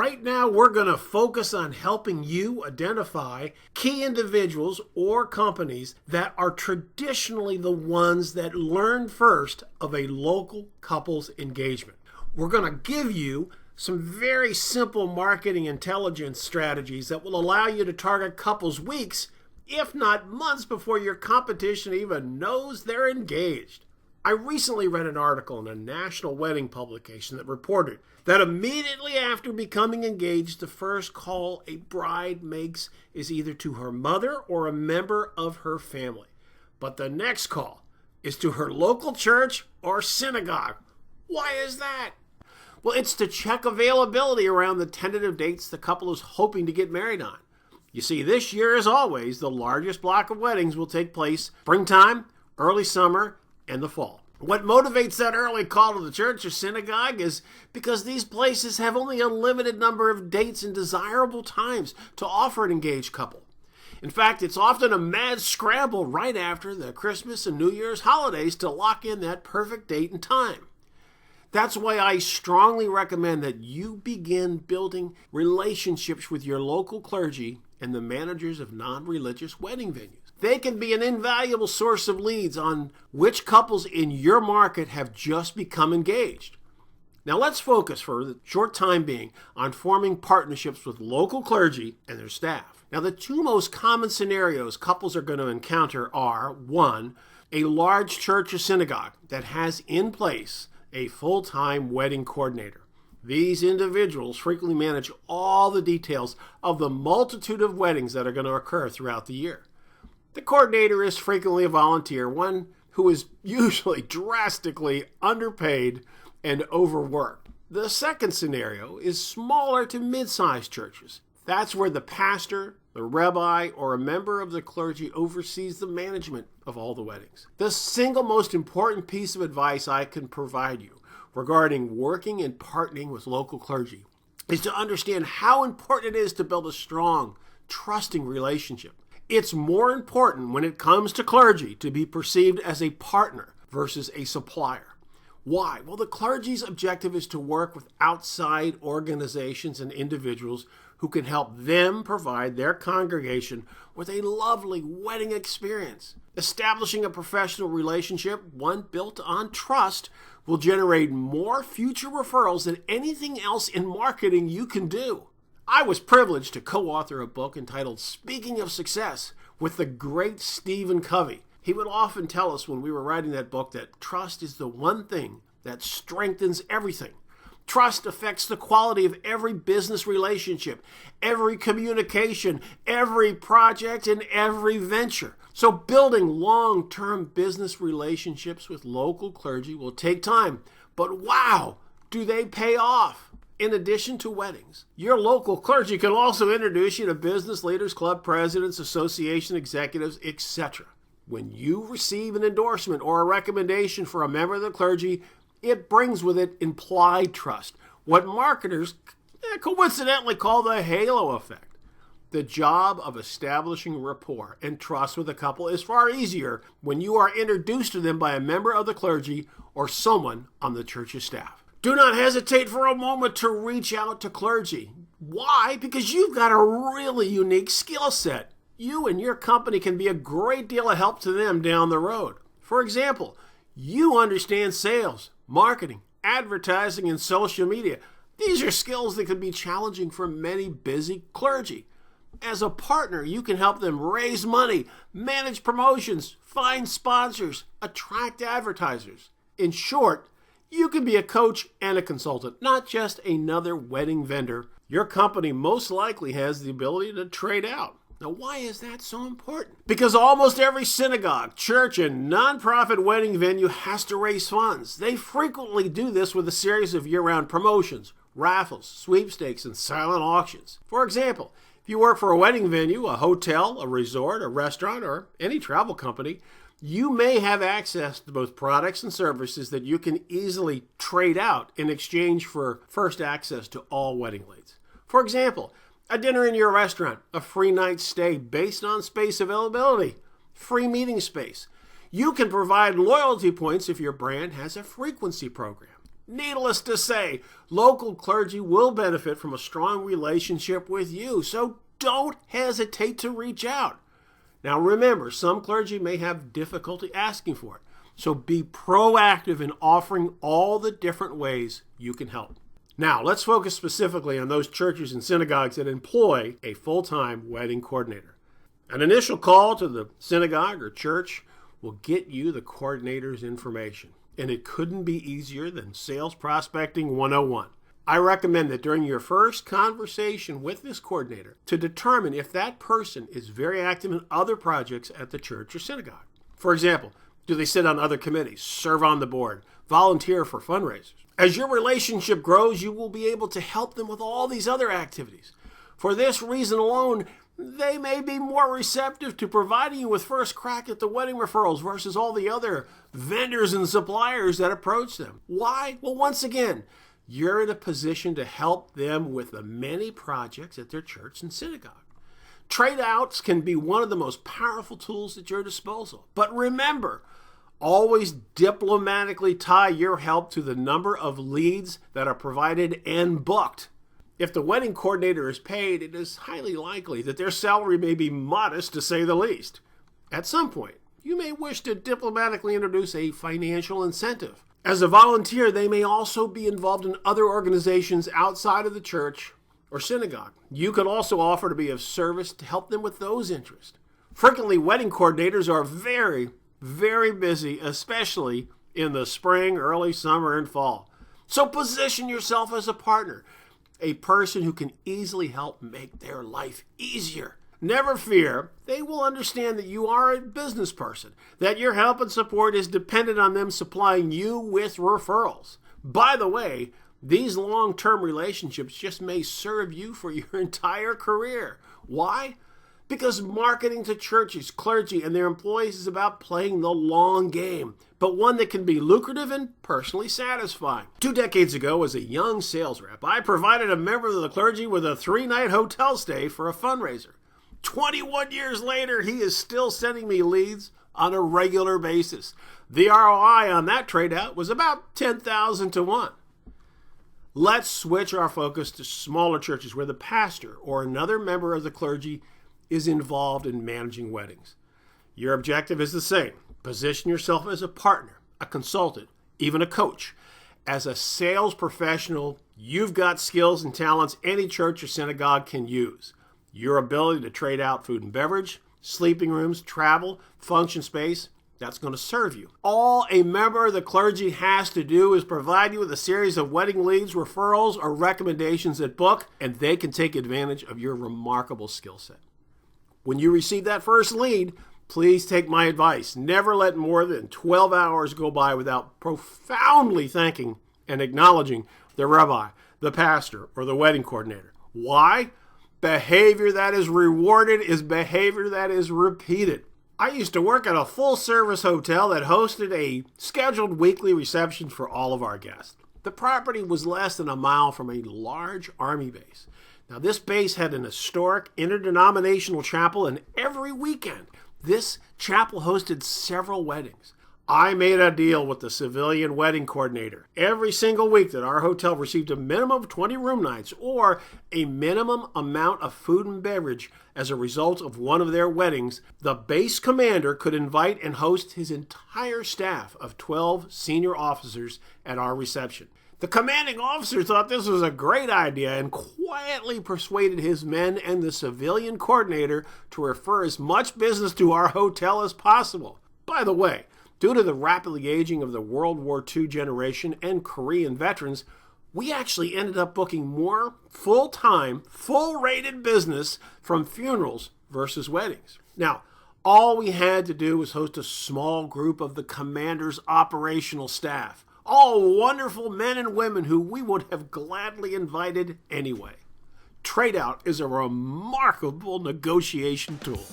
Right now, we're going to focus on helping you identify key individuals or companies that are traditionally the ones that learn first of a local couples engagement. We're going to give you some very simple marketing intelligence strategies that will allow you to target couples weeks, if not months, before your competition even knows they're engaged. I recently read an article in a national wedding publication that reported that immediately after becoming engaged, the first call a bride makes is either to her mother or a member of her family. But the next call is to her local church or synagogue. Why is that? Well, it's to check availability around the tentative dates the couple is hoping to get married on. You see, this year, as always, the largest block of weddings will take place springtime, early summer, and the fall. What motivates that early call to the church or synagogue is because these places have only a limited number of dates and desirable times to offer an engaged couple. In fact, it's often a mad scramble right after the Christmas and New Year's holidays to lock in that perfect date and time. That's why I strongly recommend that you begin building relationships with your local clergy and the managers of non-religious wedding venues. They can be an invaluable source of leads on which couples in your market have just become engaged. Now let's focus for the short time being on forming partnerships with local clergy and their staff. Now the two most common scenarios couples are going to encounter are, one, a large church or synagogue that has in place a full-time wedding coordinator. These individuals frequently manage all the details of the multitude of weddings that are going to occur throughout the year. The coordinator is frequently a volunteer, one who is usually drastically underpaid and overworked. The second scenario is smaller to mid-sized churches. That's where the pastor, the rabbi, or a member of the clergy oversees the management of all the weddings. The single most important piece of advice I can provide you regarding working and partnering with local clergy is to understand how important it is to build a strong, trusting relationship. It's more important when it comes to clergy to be perceived as a partner versus a supplier. Why? Well, the clergy's objective is to work with outside organizations and individuals who can help them provide their congregation with a lovely wedding experience. Establishing a professional relationship, one built on trust, will generate more future referrals than anything else in marketing you can do. I was privileged to co-author a book entitled Speaking of Success with the great Stephen Covey. He would often tell us when we were writing that book that trust is the one thing that strengthens everything. Trust affects the quality of every business relationship, every communication, every project, and every venture. So building long-term business relationships with local clergy will take time, but wow, do they pay off. In addition to weddings, your local clergy can also introduce you to business leaders, club presidents, association executives, etc. When you receive an endorsement or a recommendation for a member of the clergy, it brings with it implied trust, what marketers coincidentally call the halo effect. The job of establishing rapport and trust with a couple is far easier when you are introduced to them by a member of the clergy or someone on the church's staff. Do not hesitate for a moment to reach out to clergy. Why? Because you've got a really unique skill set. You and your company can be a great deal of help to them down the road. For example, you understand sales, marketing, advertising, and social media. These are skills that can be challenging for many busy clergy. As a partner, you can help them raise money, manage promotions, find sponsors, attract advertisers. In short, you can be a coach and a consultant, not just another wedding vendor. Your company most likely has the ability to trade out. Now, why is that so important? Because almost every synagogue, church, and nonprofit wedding venue has to raise funds. They frequently do this with a series of year-round promotions, raffles, sweepstakes, and silent auctions. For example, if you work for a wedding venue, a hotel, a resort, a restaurant, or any travel company, you may have access to both products and services that you can easily trade out in exchange for first access to all wedding leads. For example, a dinner in your restaurant, a free night stay based on space availability, free meeting space. You can provide loyalty points if your brand has a frequency program. Needless to say, local clergy will benefit from a strong relationship with you, so don't hesitate to reach out. Now remember, some clergy may have difficulty asking for it, so be proactive in offering all the different ways you can help. Now, let's focus specifically on those churches and synagogues that employ a full-time wedding coordinator. An initial call to the synagogue or church will get you the coordinator's information, and it couldn't be easier than Sales Prospecting 101. I recommend that during your first conversation with this coordinator to determine if that person is very active in other projects at the church or synagogue. For example, do they sit on other committees, serve on the board, volunteer for fundraisers? As your relationship grows, you will be able to help them with all these other activities. For this reason alone, they may be more receptive to providing you with first crack at the wedding referrals versus all the other vendors and suppliers that approach them. Why? Well, once again, you're in a position to help them with the many projects at their church and synagogue. Trade outs can be one of the most powerful tools at your disposal. But remember, always diplomatically tie your help to the number of leads that are provided and booked. If the wedding coordinator is paid, it is highly likely that their salary may be modest, to say the least. At some point, you may wish to diplomatically introduce a financial incentive. As a volunteer, they may also be involved in other organizations outside of the church or synagogue. You could also offer to be of service to help them with those interests. Frequently, wedding coordinators are very busy, especially in the spring, early summer, and fall. So position yourself as a partner, a person who can easily help make their life easier. Never fear, they will understand that you are a business person, that your help and support is dependent on them supplying you with referrals. By the way, these long-term relationships just may serve you for your entire career. Why? Because marketing to churches, clergy, and their employees is about playing the long game, but one that can be lucrative and personally satisfying. 2 decades ago, as a young sales rep, I provided a member of the clergy with a 3-night hotel stay for a fundraiser. 21 years later, he is still sending me leads on a regular basis. The ROI on that trade-out was about 10,000 to 1. Let's switch our focus to smaller churches where the pastor or another member of the clergy is involved in managing weddings. Your objective is the same. Position yourself as a partner, a consultant, even a coach. As a sales professional, you've got skills and talents any church or synagogue can use. Your ability to trade out food and beverage, sleeping rooms, travel, function space, that's going to serve you. All a member of the clergy has to do is provide you with a series of wedding leads, referrals, or recommendations at book, and they can take advantage of your remarkable skill set. When you receive that first lead, please take my advice. Never let more than 12 hours go by without profoundly thanking and acknowledging the rabbi, the pastor, or the wedding coordinator. Why? Behavior that is rewarded is behavior that is repeated. I used to work at a full-service hotel that hosted a scheduled weekly reception for all of our guests. The property was less than a mile from a large Army base. Now, this base had an historic interdenominational chapel, and every weekend, this chapel hosted several weddings. I made a deal with the civilian wedding coordinator. Every single week that our hotel received a minimum of 20 room nights or a minimum amount of food and beverage as a result of one of their weddings, the base commander could invite and host his entire staff of 12 senior officers at our reception. The commanding officer thought this was a great idea and quietly persuaded his men and the civilian coordinator to refer as much business to our hotel as possible. By the way, due to the rapidly aging of the World War II generation and Korean veterans, we actually ended up booking more full-time, full-rated business from funerals versus weddings. Now, all we had to do was host a small group of the commander's operational staff. All wonderful men and women who we would have gladly invited anyway. Trade-out is a remarkable negotiation tool.